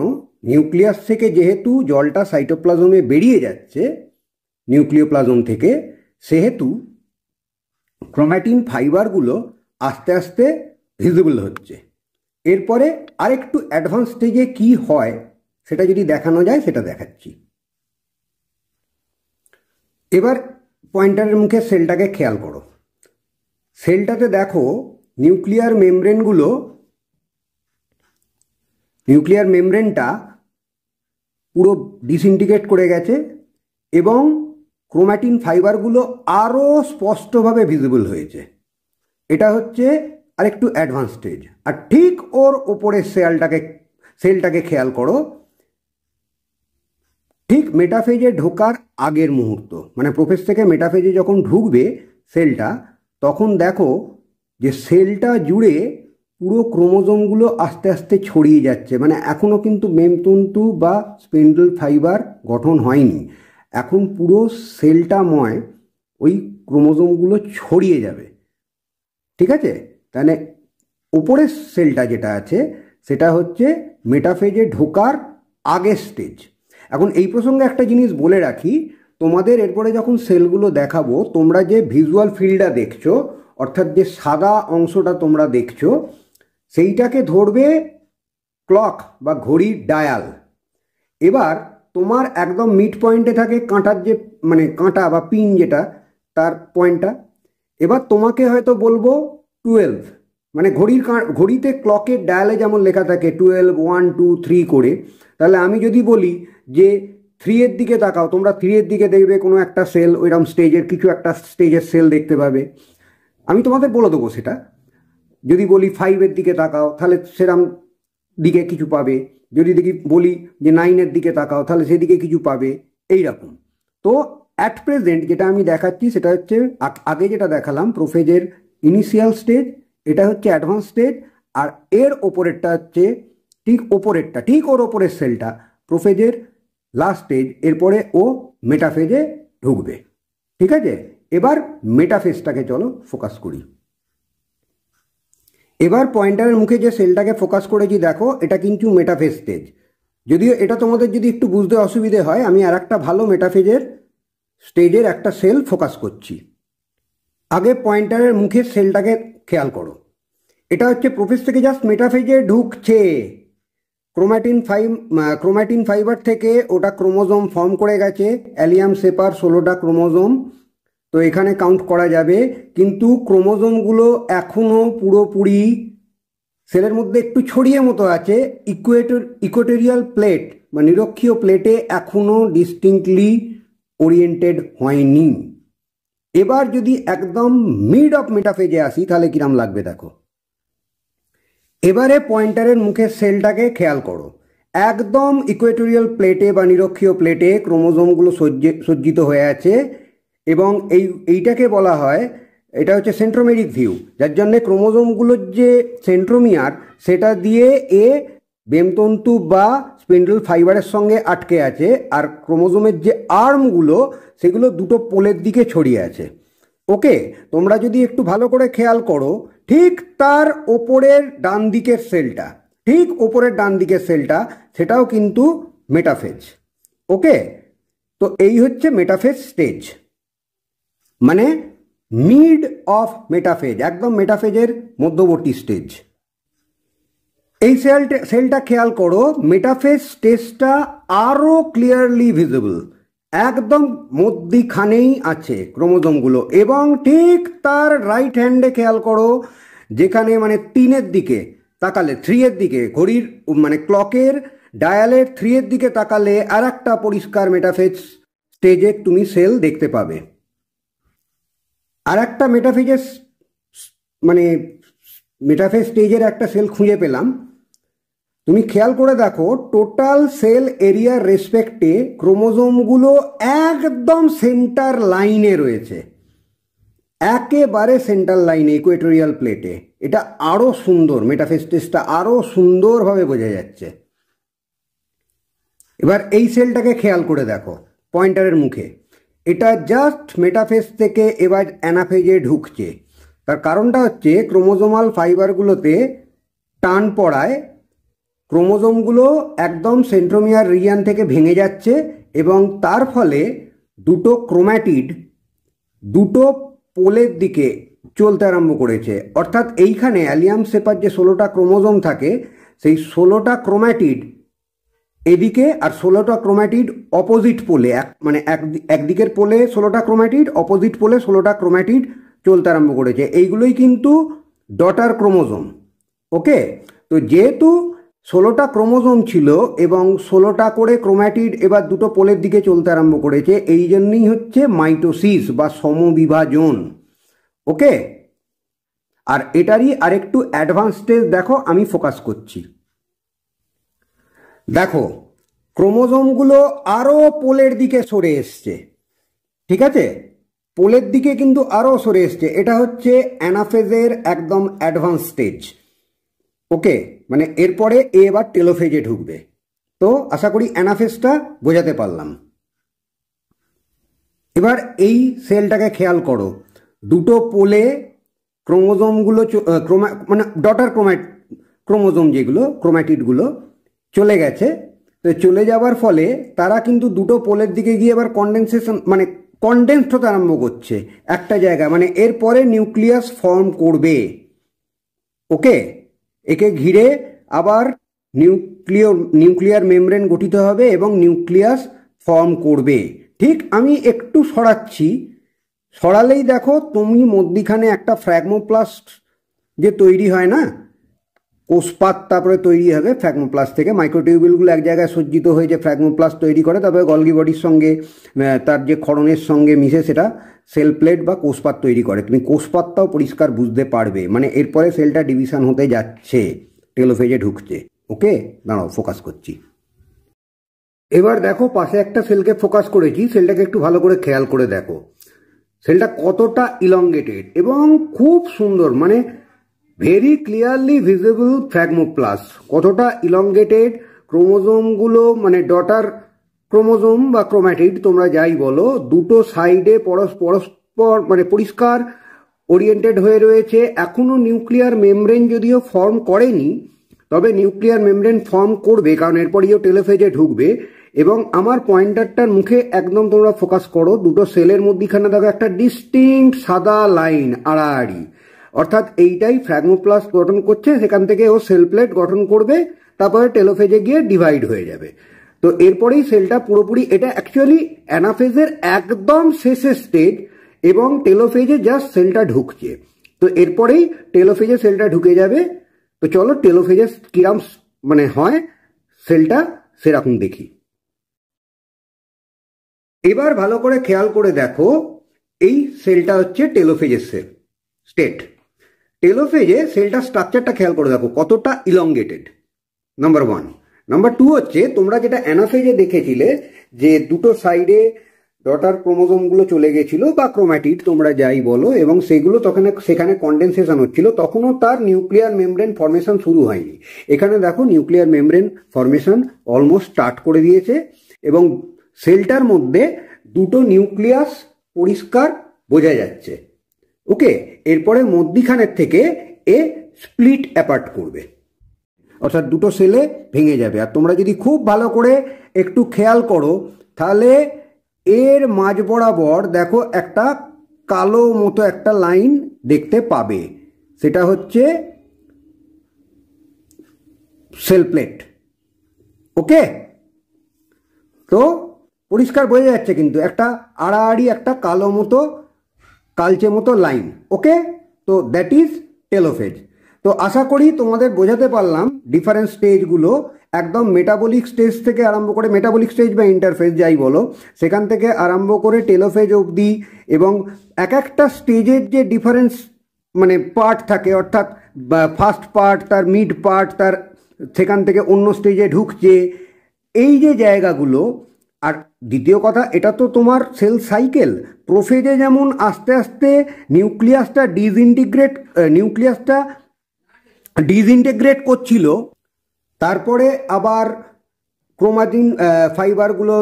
নিউক্লিয়াস থেকে যেহেতু জলটা সাইটোপ্লাজমে বেরিয়ে যাচ্ছে নিউক্লিওপ্লাজম থেকে, সেহেতু ক্রোম্যাটিন ফাইবারগুলো আস্তে আস্তে ভিজিবল হচ্ছে। এরপরে আরেকটু অ্যাডভান্স স্টেজে কি হয় সেটা যদি দেখানো যায় সেটা দেখাচ্ছি। এবার পয়েন্টারের মুখে সেলটাকে খেয়াল করো। সেলটাতে দেখো নিউক্লিয়ার মেমব্রেনটা পুরো ডিসইন্টিগ্রেট করে গেছে এবং ক্রোম্যাটিন ফাইবারগুলো আরও স্পষ্টভাবে ভিজিবল হয়েছে। এটা হচ্ছে আরেকটু অ্যাডভান্স স্টেজ। আর ঠিক ওর ওপরের সেলটাকে খেয়াল করো, ঠিক মেটাফেজে ঢোকার আগের মুহূর্ত, মানে প্রোফেজ থেকে মেটাফেজে যখন ঢুকবে সেলটা, তখন দেখো যে সেলটা জুড়ে পুরো ক্রোমোজোমগুলো আস্তে আস্তে ছড়িয়ে যাচ্ছে। মানে এখনও কিন্তু মেমতন্তু বা স্পিন্ডল ফাইবার গঠন হয়নি, এখন পুরো সেলটাময় ওই ক্রোমোজোমগুলো ছড়িয়ে যাবে। ঠিক আছে, তাহলে উপরের সেলটা যেটা আছে সেটা হচ্ছে মেটাফেজে ঢোকার আগের স্টেজ। এখন এই প্রসঙ্গে একটা জিনিস বলে রাখি, তোমাদের এরপরে যখন সেলগুলো দেখাবো, তোমরা যে ভিজুয়াল ফিল্ডটা দেখছো, অর্থাৎ যে সাদা অংশটা তোমরা দেখছো, সেইটাকে ধরবে ক্লক বা ঘড়ির ডায়াল। এবার তোমার একদম মিড পয়েন্টে থাকে কাঁটার যে মানে কাঁটা বা পিন যেটা, তার পয়েন্টটা। এবার তোমাকে হয়তো বলবো 12, মানে ঘড়িতে ক্লকের ডায়ালে যেমন লেখা থাকে 12, 1, 2, 3 করে। তাহলে আমি যদি বলি যে 3 এর দিকে তাকাও, তোমরা 3 এর দিকে দেখবে কোনো একটা সেল, ওইরকম স্টেজের কিছু একটা স্টেজের সেল দেখতে পাবে। আমি তোমাদের বলে দেবো সেটা। যদি বলি 5 এর দিকে তাকাও, তাহলে সেরকম দিকে কিছু পাবে। যদি বলি যে 9 এর দিকে তাকাও, তাহলে সেদিকে কিছু পাবে। এইরকম। তো অ্যাট প্রেজেন্ট যেটা আমি দেখাচ্ছি সেটা হচ্ছে আগে যেটা দেখালাম প্রোফেজের ইনিশিয়াল স্টেজ, এটা হচ্ছে অ্যাডভান্স স্টেজ। আর এর ওপরেরটা হচ্ছে ঠিক ওর ওপরের সেলটা প্রোফেজের লাস্ট স্টেজ। এরপরে ও মেটাফেজে ঢুকবে। ঠিক আছে, এবার মেটাফেজটাকে চলো ফোকাস করি। এবার পয়েন্টারের মুখে যে সেলটাকে ফোকাস করেছি দেখো, এটা কিন্তু মেটাফেজ স্টেজ। যদিও এটা তোমাদের যদি একটু বুঝতে অসুবিধে হয়, আমি আর একটা ভালো মেটাফেজের স্টেজের একটা সেল ফোকাস করছি। আগে পয়েন্টারের মুখের সেলটাকে খেয়াল করো। এটা হচ্ছে প্রোফেজ থেকে জাস্ট মেটাফেজে ঢুকছে। ক্রোম্যাটিন ফাইবার থেকে ওটা ক্রোমোজোম ফর্ম করে গেছে, অ্যালিয়াম সেপার 16টা ক্রোমোজোম। তো এখানে কাউন্ট করা যাবে, কিন্তু ক্রোমোজোমগুলো এখনও পুরোপুরি সেলের মধ্যে একটু ছড়িয়ে মতো আছে। ইকুয়েটোরিয়াল প্লেট বা নিরক্ষীয় প্লেটে এখনও ডিস্টিংক্টলি ওরিয়েন্টেড হয়নি। এবার যদি একদম মিড অফ মেটাফেজে আসি, তাহলে কিরাম লাগবে দেখো। এবারে পয়েন্টারের মুখের সেলটাকে খেয়াল করো। একদম ইকুয়েটোরিয়াল প্লেটে বা নিরক্ষীয় প্লেটে ক্রোমোজোমগুলো সজ্জিত হয়ে আছে, এবং এইটাকে বলা হয়, এটা হচ্ছে সেন্ট্রোমেরিক ভিউ, যার জন্যে ক্রোমোজোমগুলোর যে সেন্ট্রোমিয়ার সেটা দিয়ে বেমতন্তু বা স্পিন্ডল ফাইবারের সঙ্গে আটকে আছে, আর ক্রোমোজোমের যে আর্মগুলো সেগুলো দুটো পোলের দিকে ছড়িয়ে আছে। ওকে, তোমরা যদি একটু ভালো করে খেয়াল করো, ঠিক তার ওপরের ডান দিকের সেলটা সেটাও কিন্তু মেটাফেজ। ওকে, তো এই হচ্ছে মেটাফেজ স্টেজ, মানে মিড অফ মেটাফেজ, একদম মেটাফেজের মধ্যবর্তী স্টেজ। এই সেলটা খেয়াল করো, মেটাফেজ স্টেজটা আরো ক্লিয়ারলি ভিজিবল। একদম মধ্যিখানেই আছে ক্রোমোজোমগুলো, এবং ঠিক তার রাইট হ্যান্ডে খেয়াল করো, যেখানে মানে 3 এর দিকে তাকালে, 3 এর দিকে, ঘড়ির মানে ক্লকের ডায়ালের 3 এর দিকে তাকালে আর একটা পরিষ্কার মেটাফেজ স্টেজে তুমি সেল দেখতে পাবে। আর একটা মেটাফেজ স্টেজের একটা সেল খুঁজে পেলাম। তুমি খেয়াল করে দেখো, টোটাল সেল এরিয়ার রেসপেক্টে ক্রোমোজোমগুলো একদম সেন্টার লাইনে রয়েছে, একেবারে সেন্টার লাইনে ইকুয়েটোরিয়াল প্লেটে। এটা আরো সুন্দর, মেটাফেজ স্টেজটা আরো সুন্দরভাবে বোঝা যাচ্ছে। এবার এই সেলটাকে খেয়াল করে দেখো পয়েন্টারের মুখে, এটা জাস্ট মেটাফেজ থেকে এবার অ্যানাফেজে ঢুকছে। তার কারণটা হচ্ছে ক্রোমোজোমাল ফাইবারগুলোতে টান পড়ায় ক্রোমোজোমগুলো একদম সেন্ট্রোমিয়ার রিজিয়ন থেকে ভেঙে যাচ্ছে, এবং তার ফলে দুটো ক্রোম্যাটিড দুটো পোলের দিকে চলতে আরম্ভ করেছে। অর্থাৎ এইখানে অ্যালিয়াম সেপার যে 16টা ক্রোমোজোম থাকে, সেই 16টা ক্রোম্যাটিড এদিকে আর 16টা ক্রোম্যাটিড অপোজিট পোলে, মানে একদিকের পোলে 16টা ক্রোম্যাটিড, অপোজিট পোলে 16টা ক্রোম্যাটিড চলতে আরম্ভ করেছে। এইগুলোই কিন্তু ডটার ক্রোমোজোম। ওকে, তো যেহেতু 16টা ক্রোমোজোম ছিল এবং 16টা করে ক্রোম্যাটিড এবার দুটো পোলের দিকে চলতে আরম্ভ করেছে, এই জন্যই হচ্ছে মাইটোসিস বা সমবিভাজন। ওকে, আর এটারই আরেকটু অ্যাডভান্স স্টেজ দেখো, আমি ফোকাস করছি। দেখো ক্রোমোজোমগুলো আরো পোলের দিকে সরে এসছে। ঠিক আছে, পোলের দিকে কিন্তু আরো সরে এসছে। এটা হচ্ছে অ্যানাফেজের একদম অ্যাডভান্স স্টেজ। ওকে, মানে এরপরে এবার টেলোফেজে ঢুকবে। তো আশা করি অ্যানাফেজটা বোঝাতে পারলাম। এবার এই সেলটাকে খেয়াল করো, দুটো পোলে ক্রোমোজোমগুলো মানে ডটার ক্রোমোজোম যেগুলো ক্রোম্যাটিডগুলো চলে গেছে, তো চলে যাওয়ার ফলে তারা কিন্তু দুটো পোলের দিকে গিয়ে এবার কন্ডেনসেশন মানে কন্ডেন্সড হতে আরম্ভ করছে একটা জায়গায়, মানে এরপরে নিউক্লিয়াস ফর্ম করবে। ওকে, একে ঘিরে আবার নিউক্লিয়ার মেমব্রেন গঠিত হবে এবং নিউক্লিয়াস ফর্ম করবে। ঠিক আমি একটু সরাচ্ছি, সরালেই দেখো তুমি মধ্যিখানে একটা ফ্র্যাগমোপ্লাস্ট যে তৈরি হয় না, কোষপাত তারপরে তৈরি হবে ফ্র্যাগমোপ্লাস্ট থেকে, মাইক্রোটিউবিলগুলো এক জায়গায় সজ্জিত হয়ে যে ফ্র্যাগমোপ্লাস্ট তৈরি করে, তারপরে গলগি বডির সঙ্গে তার যে ক্ষরণের সঙ্গে মিশে সেটা সেল প্লেট বা কোষপাত তৈরি করে। তুমি কোষপাতটাও পরিষ্কার বুঝতে পারবে, মানে এরপরে সেলটা ডিভিশন হতে যাচ্ছে, টেলোফেজে ঢুকছে। ওকে, দাঁড়াও ফোকাস করছি। এবার দেখো পাশে একটা সেলকে ফোকাস করেছি, সেলটাকে একটু ভালো করে খেয়াল করে দেখো সেলটা কতটা ইলংগেটেড এবং খুব সুন্দর, মানে ভেরি ক্লিয়ারলি ভিজিবল ফ্র্যাগমোপ্লাস্ট, কতটা ইলংগেটেড। ক্রোমোজোমগুলো মানে ডটার ক্রোমোজোম বা ক্রোম্যাটিড তোমরা যাই বলো, দুটো সাইডে পরস্পর মানে পরিষ্কার ওরিয়েন্টেড হয়ে রয়েছে। এখনো নিউক্লিয়ার মেমব্রেন যদিও ফর্ম করেনি, তবে নিউক্লিয়ার মেমব্রেন ফর্ম করবে, কারণ এরপরেও টেলোফেজে ঢুকবে। এবং আমার পয়েন্টারটার মুখে একদম তোমরা ফোকাস করো, দুটো সেলের মধ্যিখানে দেখো একটা ডিস্টিংক্ট সাদা লাইন আড়াআড়ি, অর্থাৎ এইটাই ফ্র্যাগমোপ্লাস্ট গঠন করছে। সেখান থেকে ও সেল প্লেট গঠন করবে, তারপরে টেলোফেজে গিয়ে ডিভাইড হয়ে যাবে। তো এরপরেই সেলটা পুরোপুরি, এটা অ্যাকচুয়ালি অ্যানাফেজের একদম শেষের স্টেজ এবং টেলোফেজে জাস্ট সেলটা ঢুকছে। তো এরপরেই টেলোফেজে সেলটা ঢুকে যাবে। তো চলো টেলোফেজে কিরাম মানে হয় সেলটা সেরকম দেখি। এবার ভালো করে খেয়াল করে দেখো, এই সেলটা হচ্ছে টেলোফেজের সেল স্টেট। টেলোফেজে সেলটার স্ট্রাকচারটা খেয়াল করে দেখো কতটা elongated, number one. Number two হচ্ছে তোমরা যেটা অ্যানাফেজে দেখেছিলে যে দুটো সাইডে ডটার ক্রোমোজোমগুলো চলে গেছিল বা ক্রোম্যাটিড তোমরা যাই বলো, এবং সেগুলো তখন সেখানে কন্ডেনসেশন হচ্ছিল, তখনও তার নিউক্লিয়ার মেমব্রেন ফর্মেশন শুরু হয়নি। এখানে দেখো nuclear membrane formation almost start করে দিয়েছে এবং সেলটার মধ্যে দুটো নিউক্লিয়াস পরিষ্কার বোঝা যাচ্ছে। ওকে, এরপরে মধ্যিখানের থেকে এ স্প্লিট অ্যাপার্ট করবে, অর্থাৎ দুটো সেলে ভেঙে যাবে। আর তোমরা যদি খুব ভালো করে একটু খেয়াল করো তাহলে এর মাঝ বরাবর দেখো একটা কালো মতো একটা লাইন দেখতে পাবে, সেটা হচ্ছে সেল প্লেট। ওকে, তো পরিষ্কার বোঝা যাচ্ছে কিন্তু একটা আড়াআড়ি একটা কালো মতো কালচে মতো লাইন। ওকে, তো দ্যাট ইজ টেলোফেজ। তো আশা করি তোমাদের বোঝাতে পারলাম ডিফারেন্ট স্টেজগুলো, একদম মেটাবলিক স্টেজ থেকে আরম্ভ করে, মেটাবলিক স্টেজ বা ইন্টারফেজ যাই বলো, সেখান থেকে আরম্ভ করে টেলোফেজ অবধি, এবং এক একটা স্টেজের যে ডিফারেন্স মানে পার্ট থাকে, অর্থাৎ ফার্স্ট পার্ট, তার মিড পার্ট, তার সেখান থেকে অন্য স্টেজে ঢুকছে, এই যে জায়গাগুলো। আর দ্বিতীয় কথা, এটা তো তোমার সেল সাইকেল, প্রোফেজে যেমন আস্তে আস্তে নিউক্লিয়াসটা ডিসইন্টিগ্রেট করছিল, তারপরে আবার ক্রোমাটিন ফাইবারগুলো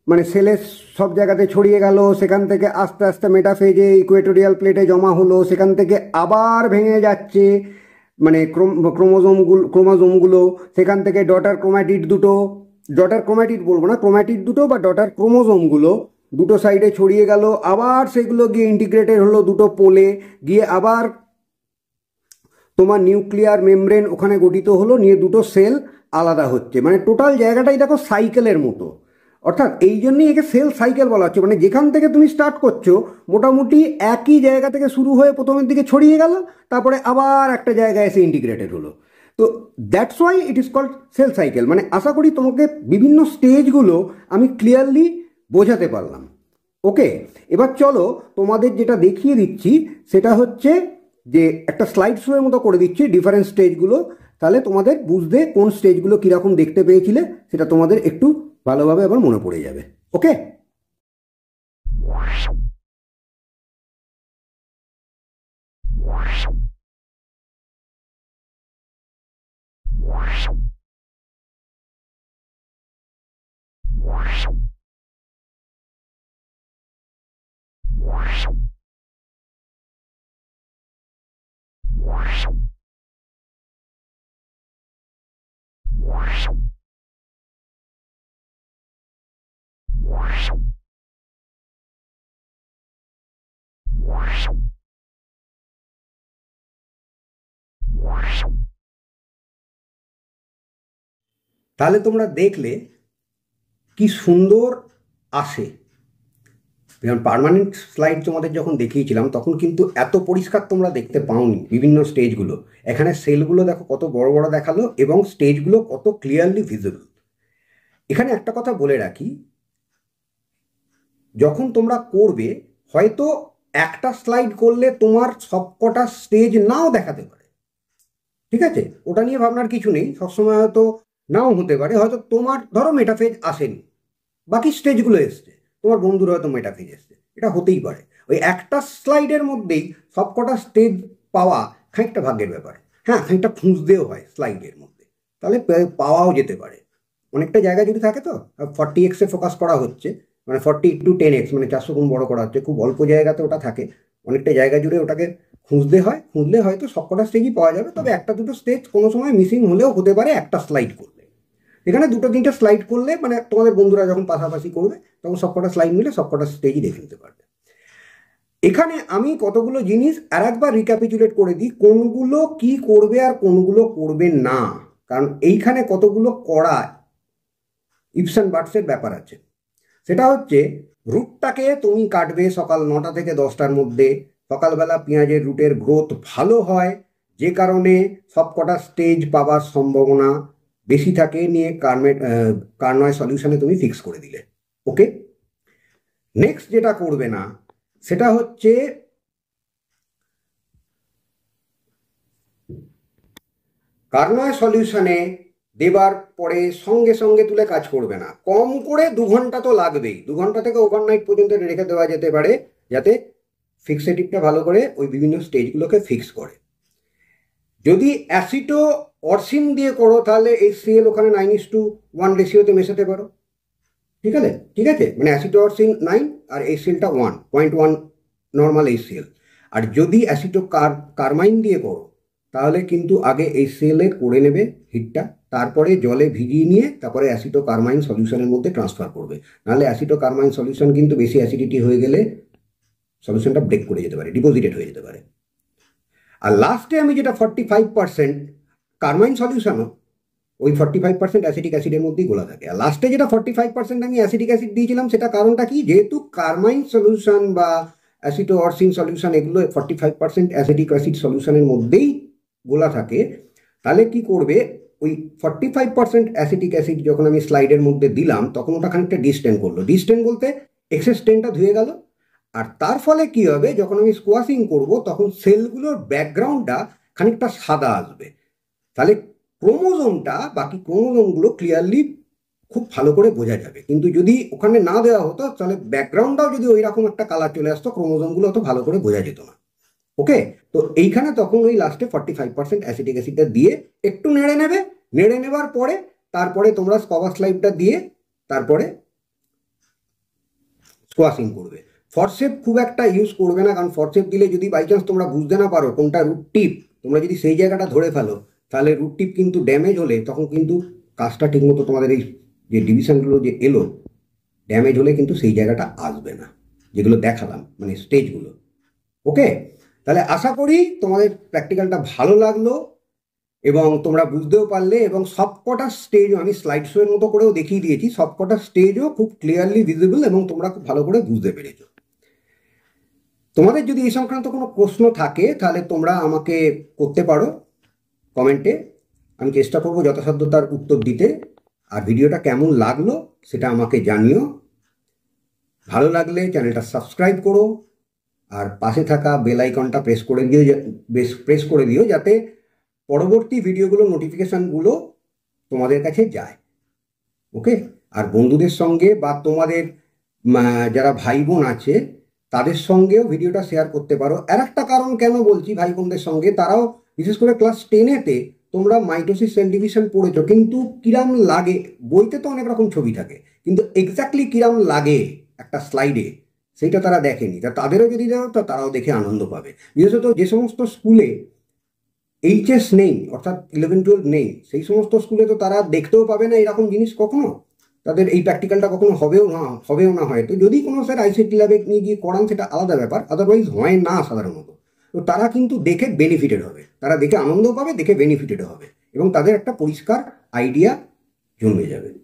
মানে সেলের সব জায়গাতে ছড়িয়ে গেল, সেখান থেকে আস্তে আস্তে মেটাফেজে ইকুয়েটোরিয়াল প্লেটে জমা হলো, সেখান থেকে আবার ভেঙে যাচ্ছে মানে ক্রোমোজোমগুলো, সেখান থেকে ডটার ক্রোম্যাটিড বলবো না, ক্রোম্যাটিড দুটো বা ডটার ক্রোমোজোমগুলো দুটো সাইডে ছড়িয়ে গেল, আবার সেগুলো গিয়ে ইন্টিগ্রেটেড হলো দুটো পোলে গিয়ে, আবার তোমার নিউক্লিয়ার মেমব্রেন ওখানে গঠিত হলো, নিয়ে দুটো সেল আলাদা হচ্ছে, মানে টোটাল জায়গাটাই দেখো সাইকেলের মতো। অর্থাৎ এই জন্যই একে সেল সাইকেল বলা হচ্ছে, মানে যেখান থেকে তুমি স্টার্ট করছো মোটামুটি একই জায়গা থেকে শুরু হয়ে প্রথমের দিকে ছড়িয়ে গেল, তারপরে আবার একটা জায়গায় এসে ইন্টিগ্রেটেড হলো। তো that's why it is called cell cycle. মানে আশা করি তোমাকে বিভিন্ন স্টেজগুলো আমি ক্লিয়ারলি বোঝাতে পারলাম। ওকে, এবার চলো তোমাদের যেটা দেখিয়ে দিচ্ছি সেটা হচ্ছে যে একটা স্লাইড শো এর মতো করে দিচ্ছি ডিফারেন্ট স্টেজগুলো, তাহলে তোমাদের বুঝতে কোন স্টেজগুলো কীরকম দেখতে পেয়েছিলে সেটা তোমাদের একটু ভালোভাবে আবার মনে পড়ে যাবে। ওকে, তাহলে তোমরা দেখলে কি সুন্দর আসে। যেমন পার্মানেন্ট স্লাইড তোমাদের যখন দেখিয়েছিলাম তখন কিন্তু এত পরিষ্কার তোমরা দেখতে পাওনি বিভিন্ন স্টেজগুলো। এখানে সেলগুলো দেখো কত বড় বড় দেখালো এবং স্টেজগুলো কত ক্লিয়ারলি ভিজিবল। এখানে একটা কথা বলে রাখি, যখন তোমরা করবে হয়তো একটা স্লাইড করলে তোমার সবকটা স্টেজ নাও দেখাতে পারে, ঠিক আছে, ওটা নিয়ে ভাবনার কিছু নেই। সবসময় হয়তো নাও হতে পারে, হয়তো তোমার ধরো মেটাফেজ আসেনি, বাকি স্টেজগুলো এসছে, তোমার বন্ধুর হয়তো মেটাফেজ এসছে, এটা হতেই পারে। ওই একটা স্লাইডের মধ্যেই সবকটা স্টেজ পাওয়া খানিকটা ভাগ্যের ব্যাপার। হ্যাঁ, খানিকটা খুঁজতেও হয় স্লাইডের মধ্যে, তাহলে পাওয়াও যেতে পারে। অনেকটা জায়গা যদি থাকে তো 40x-এ ফোকাস করা হচ্ছে, মানে 40x, মানে 400 গুণ বড় করা হচ্ছে, খুব অল্প জায়গাতে ওটা থাকে, অনেকটা জায়গা জুড়ে ওটাকে খুঁজতে হয়। খুঁজলে হয়তো সবকটা স্টেজই পাওয়া যাবে, তবে একটা দুটো স্টেজ কোনো সময় মিসিং হলেও হতে পারে একটা স্লাইড করলে। এখানে দুটো তিনটে স্লাইড করলে মানে তোমাদের বন্ধুরা যখন পাশাপাশি করবে তখন সবকটা স্লাইড মিলে সবকটা স্টেজই দেখে নিতে পারবে। এখানে আমি কতগুলো জিনিস আর একবার রিক্যাপিচুলেট করে দিই, কোনগুলো কি করবে আর কোনগুলো করবে না, কারণ এইখানে কতগুলো করা ইফস অ্যান্ড বাটসের ব্যাপার আছে। সেটা হচ্ছে, রুটটাকে তুমি কাটবে সকাল 9টা থেকে 10টার মধ্যে। সকালবেলা পেঁয়াজের রুটের গ্রোথ ভালো হয়, যে কারণে সবকটা স্টেজ পাওয়ার সম্ভাবনা বেশি থাকে, নিয়ে কার্নয় সলিউশনে তুমি ফিক্স করে দিলে। ওকে, নেক্সট যেটা করবে না সেটা হচ্ছে কার্নয় সলিউশনে দেবার পরে সঙ্গে সঙ্গে তুলে কাজ করবে না, কম করে 2 ঘন্টা তো লাগবেই। 2 ঘন্টা থেকে ওভারনাইট পর্যন্ত রেখে দেওয়া যেতে পারে, যাতে ফিক্সেটিভটা ভালো করে ওই বিভিন্ন স্টেজগুলোকে ফিক্স করে। যদি অ্যাসিটো অরসিন দিয়ে করো তাহলে HCl ওখানে 9:1 রেশিওতে মেশাতে পারো, ঠিক আছে, ঠিক আছে, মানে অ্যাসিটো অরসিন 9 আর HClটা 1.1 নর্মাল HCl। আর যদি অ্যাসিটো কারমাইন দিয়ে করো তাহলে কিন্তু আগে HCl এ করে নেবে হিটটা, তারপরে জলে ভিজিয়ে নিয়ে তারপরে অ্যাসিটো কারমাইন সলিউশনের মধ্যে ট্রান্সফার করবে। নাহলে অ্যাসিটো কারমাইন সলিউশন কিন্তু বেশি অ্যাসিডিটি হয়ে গেলে সলিউশনটা ব্রেক করে যেতে পারে, ডিপোজিটেড হয়ে যেতে পারে। আর লাস্টে আমি যেটা 45% কারমাইন সলিউশনও ওই 45% অ্যাসিটিক অ্যাসিডের মধ্যেই গোলা থাকে। আর লাস্টে যেটা 45% আমি অ্যাসিটিক অ্যাসিড দিয়েছিলাম, সেটা কারণটা কি, যেহেতু কারমাইন সলিউশন বা অ্যাসিটো অরসিন সলিউশন এগুলো 45% অ্যাসিটিক অ্যাসিড সলিউশনের মধ্যেই গোলা থাকে, তাহলে কি করবে, ওই 45% অ্যাসিটিক অ্যাসিড যখন আমি স্লাইডের মধ্যে দিলাম তখন ওটা খানিকটা ডিস্টেন্ট করলো। ডিস্টেন্ট বলতে এক্সেস টেনটা ধুয়ে গেল। আর তার ফলে কি হবে, যখন আমি স্কোয়াশিং করব তখন সেলগুলোর ব্যাকগ্রাউন্ডটা খানিকটা সাদা আসবে, তাহলে ক্রোমোজোমটা, বাকি ক্রোমোজোমগুলো ক্লিয়ারলি খুব ভালো করে বোঝা যাবে। কিন্তু যদি ওখানে না দেওয়া হতো তাহলে ব্যাকগ্রাউন্ডটাও যদি ওই রকম একটা কালার চলে আসতো, ক্রোমোজোমগুলো অত ভালো করে বোঝা যেত না। ওকে, তো এইখানে তখন ওই লাস্টে 45% অ্যাসিটিক অ্যাসিডটা দিয়ে একটু নেড়ে নেবে। নেড়ে নেবার পরে তারপরে তোমরা কভার স্লাইডটা দিয়ে তারপরে স্কোয়াশিং করবে। ফরসেপ খুব একটা ইউজ করবে না, কারণ ফরসেপ দিলে যদি বাই চান্স তোমরা বুঝতে না পারো কোনটা রুট টিপ, তোমরা যদি সেই জায়গাটা ধরে ফেলো তাহলে রুট টিপ কিন্তু ড্যামেজ হলে তখন কিন্তু কাজটা ঠিকমতো তোমাদের এই যে ডিভিশনগুলো যে এলো ড্যামেজ হলে কিন্তু সেই জায়গাটা আসবে না, যেগুলো দেখালাম মানে স্টেজগুলো। ওকে, তাহলে আশা করি তোমাদের প্র্যাকটিক্যালটা ভালো লাগলো এবং তোমরা বুঝতেও পারলে, এবং সবকটা স্টেজও আমি স্লাইড শো এর মতো করেও দেখিয়ে দিয়েছি, সবকটা স্টেজও খুব ক্লিয়ারলি ভিজিবল এবং তোমরা খুব ভালো করে বুঝতে পেরেছো। তোমাদের যদি এই সংক্রান্ত কোনো প্রশ্ন থাকে তাহলে তোমরা আমাকে করতে পারো কমেন্টে, আমি চেষ্টা করবো যথাসাধ্য তার উত্তর দিতে। আর ভিডিওটা কেমন লাগলো সেটা আমাকে জানিও। ভালো লাগলে চ্যানেলটা সাবস্ক্রাইব করো আর পাশে থাকা বেল আইকনটা প্রেস করে দিও যাতে পরবর্তী ভিডিওগুলো নোটিফিকেশানগুলো তোমাদের কাছে যায়। ওকে, আর বন্ধুদের সঙ্গে বা তোমাদের যারা ভাই বোন আছে তাদের সঙ্গেও ভিডিওটা শেয়ার করতে পারো। আর একটা কারণ কেন বলছি ভাই বোনদের সঙ্গে, তারাও বিশেষ করে ক্লাস 10-এতে তোমরা মাইটোসিস সেল ডিভিশন পড়েছো, কিন্তু কিরাম লাগে, বইতে তো অনেক রকম ছবি থাকে, কিন্তু এক্স্যাক্টলি কিরাম লাগে একটা স্লাইডে সেইটা তারা দেখেনি। তা তাদেরও যদি দাও তো তারাও দেখে আনন্দ পাবে। বিশেষত যে সমস্ত স্কুলে HS নেই, অর্থাৎ 11-12 নেই, সেই সমস্ত স্কুলে তো তারা দেখতেও পাবে না এরকম জিনিস কখনো, তাদের এই প্র্যাকটিক্যালটা কখনো হবেও না হয়তো। যদি কোনো স্যার ICT ল্যাবে নিয়ে গিয়ে করান সেটা আলাদা ব্যাপার, আদারওয়াইজ হয় না সাধারণত। তো তারা কিন্তু দেখে বেনিফিটেড হবে, তারা দেখে আনন্দও পাবে, দেখে বেনিফিটেড হবে এবং তাদের একটা পরিষ্কার আইডিয়া জন্মে যাবে।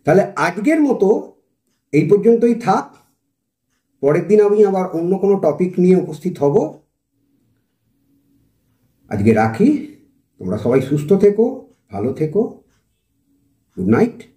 তাহলে আজকের মতো এই পর্যন্তই থাক। পরের দিন আমি আবার অন্য কোনো টপিক নিয়ে উপস্থিত হব। আজকে রাখি। তোমরা সবাই সুস্থ থেকো, ভালো থেকো। Good night.